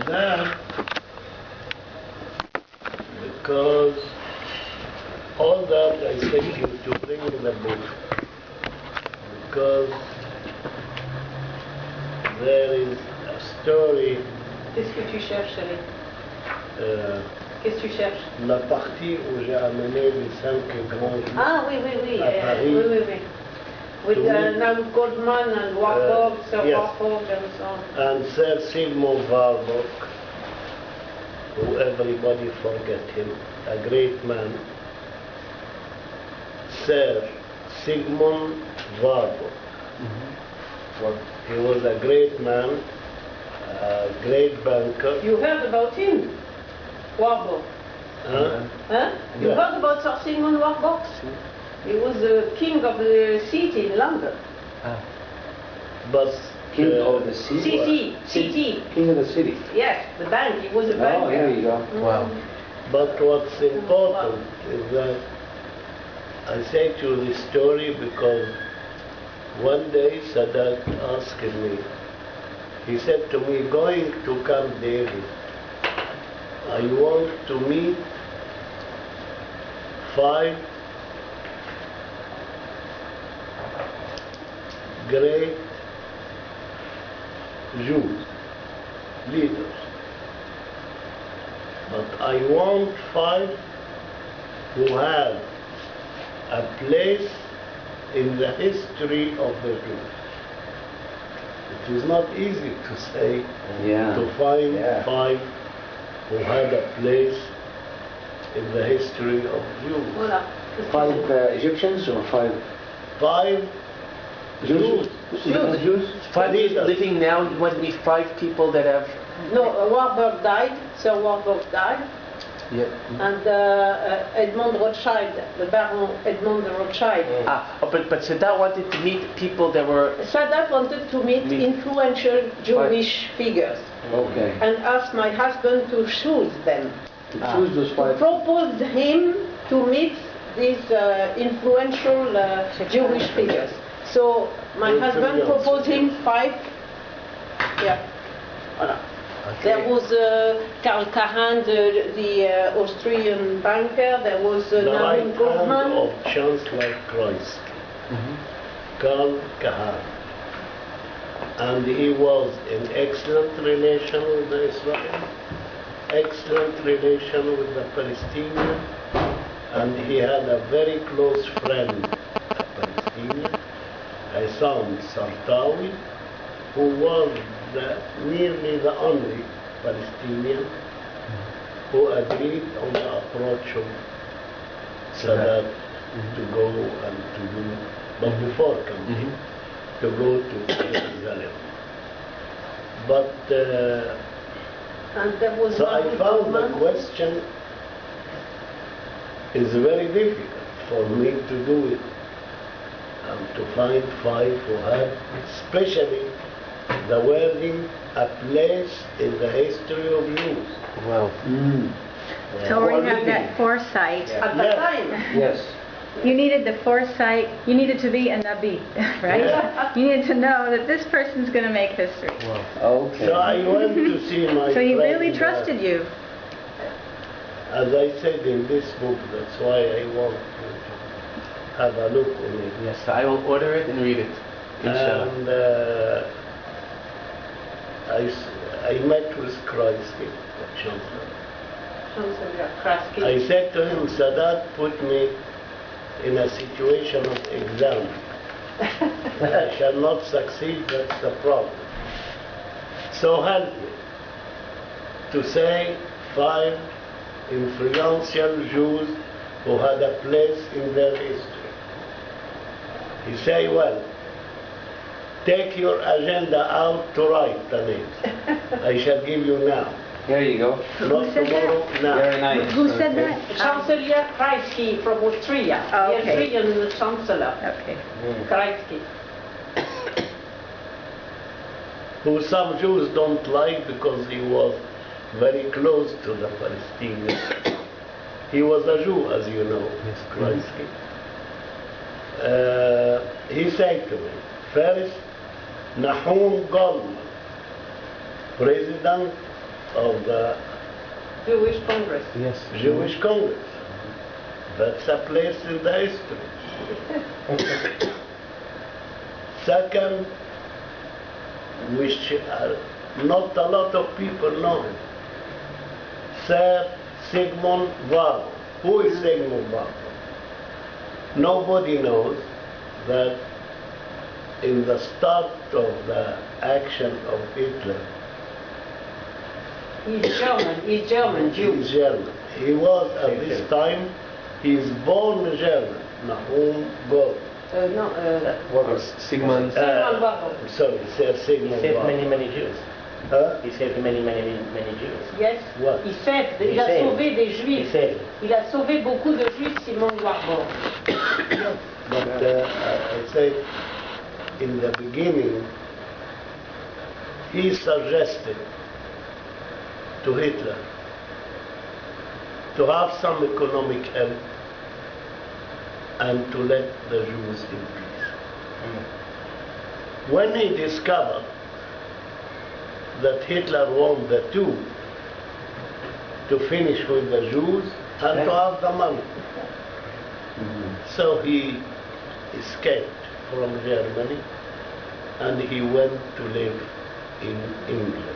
that because all that I said to you to bring in the book, because there is a story. Qu'est-ce que tu cherches, Aly? Qu'est-ce que tu cherches? La partie où j'ai amené les 5 grands juifs Ah oui, oui, oui. à Paris. Oui, oui, oui. With now Goldman and Warburg, Sir yes. Warburg and so on. And Sir Sigmund Warburg, who everybody forget him, a great man. Sir Sigmund Warburg. He was a great man, a great banker. You heard about him? Warburg. Huh? Huh? You Yeah. heard about Sir Sigmund Warburg? He was the king of the city in London. But King of the city? City. King of the city. Yes, the bank. He was a banker. Oh, here you go. Wow. But what's important is that I say to you this story because one day Sadat asked me, he said to me, going to Camp David, I want to meet 5 great Jews, leaders. But I want 5 who have a place in the history of the Jews. It is not easy to say, to find 5 who had a place in the history of Jews. Voilà. 5 Egyptians or 5 Jews. Jews? 5 leaders. living now, you want to meet 5 people that have... No, Warburg died. Sir Warburg died. Yeah. And Edmond Rothschild, the Baron Edmond Rothschild. But Sadat wanted to meet people that were... Sadat wanted to meet Five. influential Jewish figures Okay. and asked my husband to choose them. To choose those 5. Proposed him to meet these influential Jewish figures. So my husband proposed him 5. Yeah. Voilà. There was Karl Kahan, the Austrian banker. There was The right Nahum hand Goldman. of Chancellor Kreuz, Karl Kahan. And he was in excellent relation with Israel, excellent relation with the Palestinians, and he had a very close friend, a Palestinian, Hassan Sartawi, who was nearly the only Palestinian who agreed on the approach of Sadat to go and to do, but before coming, to go to Jerusalem. But And there was so I Nahum found the Goldman. question is very difficult for me to do it, and to find 5 who had, especially the wording, a place in the history of Jews. Wow. So we have that foresight. At the time. Yes. You needed the foresight. You needed to be a Nabi, right? Yeah. You needed to know that this person's going to make history. Okay. So I went to see my So he friend, really trusted you. as I said in this book, that's why I want you to have a look on it. Yes, so I will order it and read it. Inshallah. And I met with Kreisky, the chancellor. Chancellor Kraski. I said to him, Sadat put me in a situation of exam. I shall not succeed, that's the problem. So help me to say 5 influential Jews who had a place in their history. He said, well, take your agenda out to write the names. I shall give you now. Here you go. Not said tomorrow, now. Very nice. Who said Okay. that? Chancellor Kreisky from Austria. Oh, The okay. Austrian Chancellor. Okay. Kreisky. Who some Jews don't like because he was very close to the Palestinians. He was a Jew, as you know, Kreisky. He said to me, first, Nahum Goldman, President of the Jewish Congress. Yes. Jewish Congress. That's a place in the history. Second, which not a lot of people know him, Sir Sigmund Vargo. Who is Sigmund Vargo? Nobody knows that in the start of the action of Hitler, He's German Jew. he's German. He was at this time, he is born German, Nahum Gold. No, Sigmund. Sigmund Vargo. Sorry, Sir Sigmund He saved Vargo. many Jews. Huh? He saved many Jews. Yes, What? il a saved. sauvé des He Juifs. saved. Il a sauvé beaucoup de Juifs, Sigmund Vargo. But I said in the beginning, he suggested to Hitler to have some economic help and to let the Jews in peace. When he discovered that Hitler wanted the two, to finish with the Jews and to have the money. So he escaped from Germany and he went to live in England.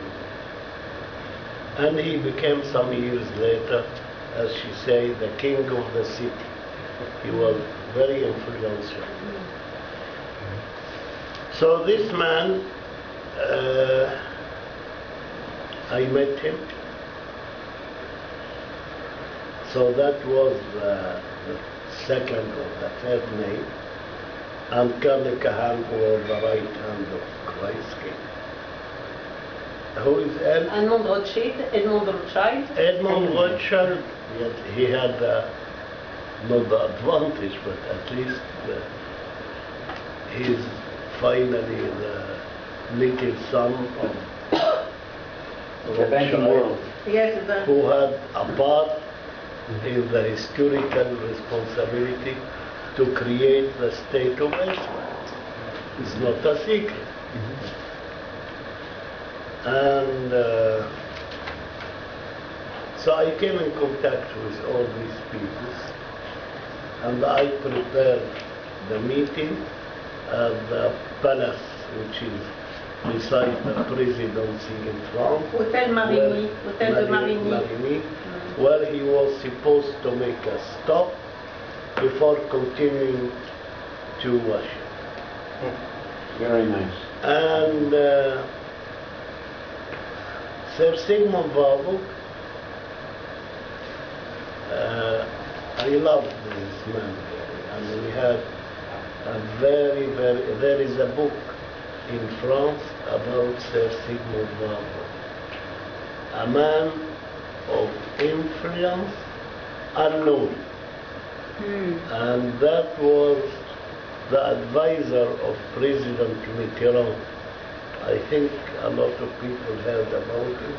And he became some years later, as she said, the king of the city. He was very influential. So this man, I met him. So that was the second or the third name. And Karl Kahan was the right hand of Kreisky. Who is Ed? Edmond Rothschild. Edmond Rothschild, he had not the advantage, but at least he's finally the little son of The banking world. Yes, who had a part in the historical responsibility to create the state of Israel. It's not a secret. And so I came in contact with all these people, and I prepared the meeting at the palace, which is beside the presidency in France. Hôtel Marigny, Hôtel de Marigny. Where he was supposed to make a stop before continuing to Russia. Very nice. And Sir Sigmund Vargo, I loved this man, and we had a there is a book in France about Sir Sigmund Vargo, a man of influence unknown. And that was the advisor of President Mitterrand. I think a lot of people heard about it.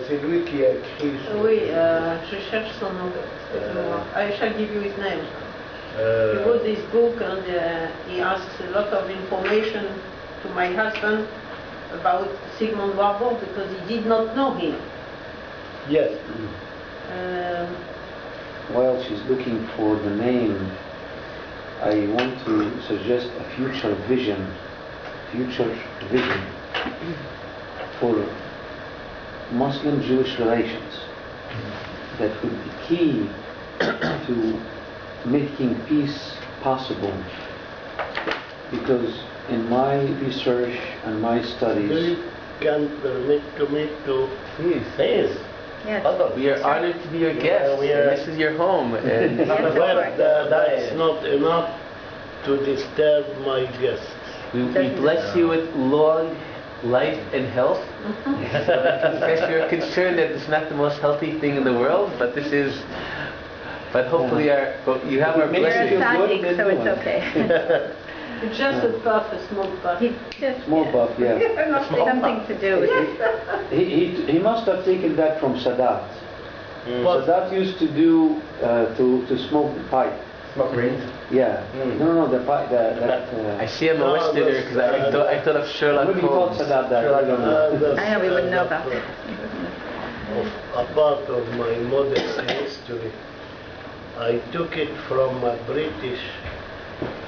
C'est lui qui a écrit sur... Oui, je cherche son nom. I shall give you his name. He wrote this book and he asks a lot of information to my husband about Sigmund Vargo because he did not know him. Yes. While she's looking for the name, I want to suggest a future vision for Muslim-Jewish relations that would be key to making peace possible. Because in my research and my studies, You can permit to me to... Please. Yes. We are honored to be your guests. we are- And this is your home. And Yes, of Well, course. that's not enough to disturb my guests. we bless you with long life and health. Confess you're concerned that it's not the most healthy thing in the world, but this is. But hopefully, you have our Maybe You're blessing. a Good, tzaddik, so then it's do okay. It's just a puff, a small puff. He's just small buff, yeah. something to do with it. He must have taken that from Sadat. Sadat used to do to smoke the pipe. Smoke rings. Yeah. No, that. I see I'm a Westerner because I thought of Sherlock Maybe Holmes. thoughts about that. I don't know. I know we wouldn't know about that. A part of my modest history, I took it from a British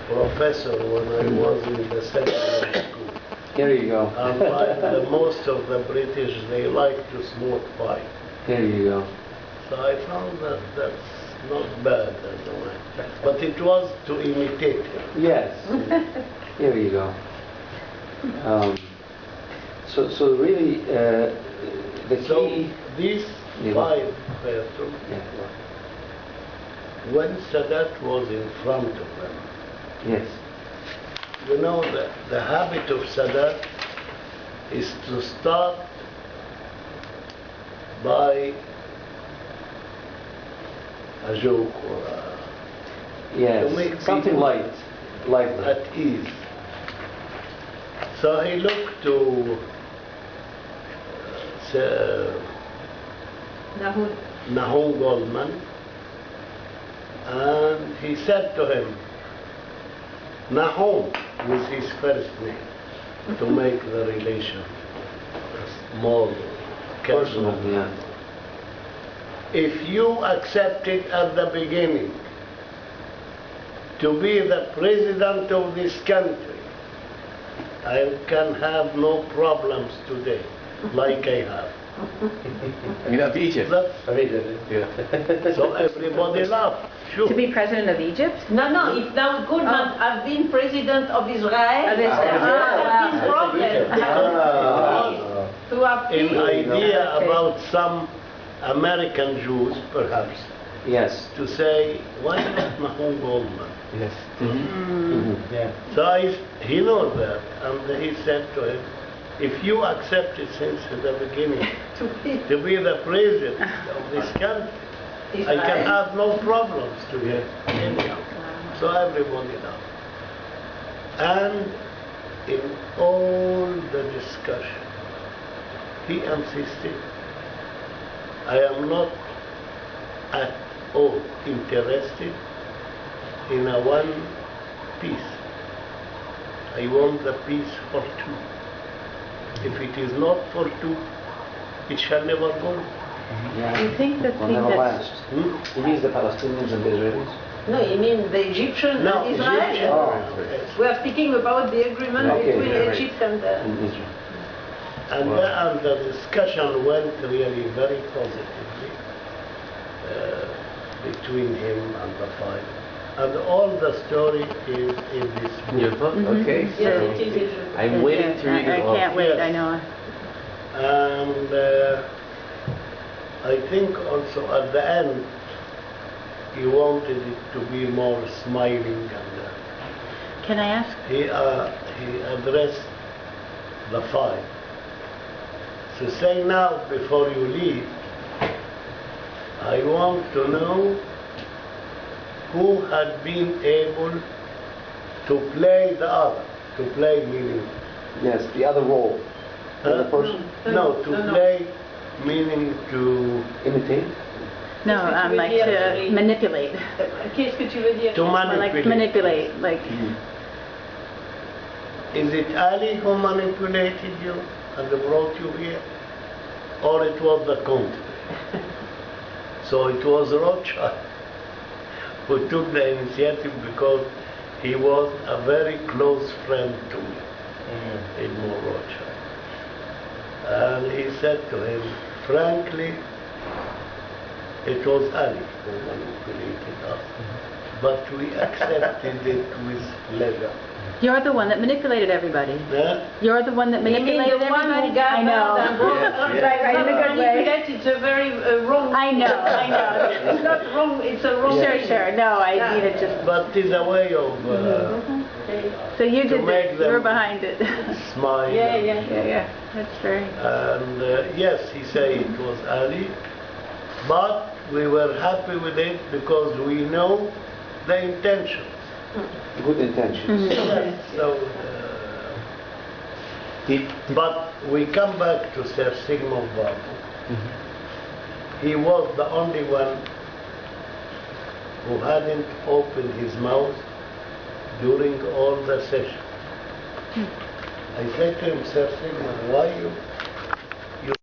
professor when I was in the secondary school. Here you go. And most of the British, they like to smoke pipe. Here you go. So I found that that's not bad as a way. But it was to imitate him. Yes. Here you go. So really, the key. So these Yeah. 5 persons, Yeah. when Sadat was in front of them, Yes. you know, the habit of Sadat is to start by a joke or to make Yes. Something people light. at ease. So he looked to Nahum Goldman and he said to him, Nahum was his first name, to make the relation more Personal. casual. Yeah. If you accept it at the beginning to be the president of this country, I can have no problems today, like I have. You know, of Egypt. That's, Yeah. so everybody laughed. Sure. To be president of Egypt? No, if now Goldman have been president of Israel, Of Israel. there have been problems. To have An peace. idea Okay. about some American Jews, perhaps, Yes. to say, why not Nahum Goldman? Yes. Yeah. So he knows that, and he said to him, if you accept it since the beginning to be the president of this country, I can have no problems to get anyhow. So everybody laughed. And in all the discussion, he insisted, I am not at all interested in a one peace. I want the peace for two. If it is not for two, it shall never go. Yeah. Do you think that Will the- never that's- last. Hmm? He means the Palestinians and the Israelis. No, you mean the Egyptians No, and Israel? Egyptian. Oh. We are speaking about the agreement Okay, between yeah, right. Egypt and In Israel. And the discussion went really very positively between him and the five. And all the story is in this Your book. book? Okay. Yes, So it is. I'm waiting to read it all. I can't wait, Yes. I know. And I think also at the end he wanted it to be more smiling and Can I ask? he addressed the five. So say now before you leave, I want to know who had been able to play the other. To play meaning Yes, the other role. The other person. no, to play meaning to Imitate. No, Qu'est-ce que tu veux like dire, to Marie? manipulate. Qu'est-ce que tu veux dire? to Or manipulate. like manipulate, like, Is it Ali who manipulated you and brought you here? Or it was the contrary? So it was Rothschild who took the initiative because he was a very close friend to me, Edmond Rothschild. And he said to him, frankly, it was Ali who manipulated us, but we accepted it with pleasure. you're the one that manipulated everybody. Yeah? You're the one that You mean manipulated the one everybody? who gathered I know. and brought Yes, right, right, in a good way. manipulate, it's a very wrong. I know. It's not wrong, it's a wrong. Sure, thing. sure, no, I Yeah. mean, it just, But it's a way of so you to did make it, you were them behind it. smile. Yeah, and- yeah. Yeah, that's very, And yes, he said it was Ali, but we were happy with it because we know the intentions. Good intentions. Yes, so, Did- but we come back to Sir Sigmund Bauman. He was the only one who hadn't opened his mouth during all the session. I said to him, Sir Sigmund, why you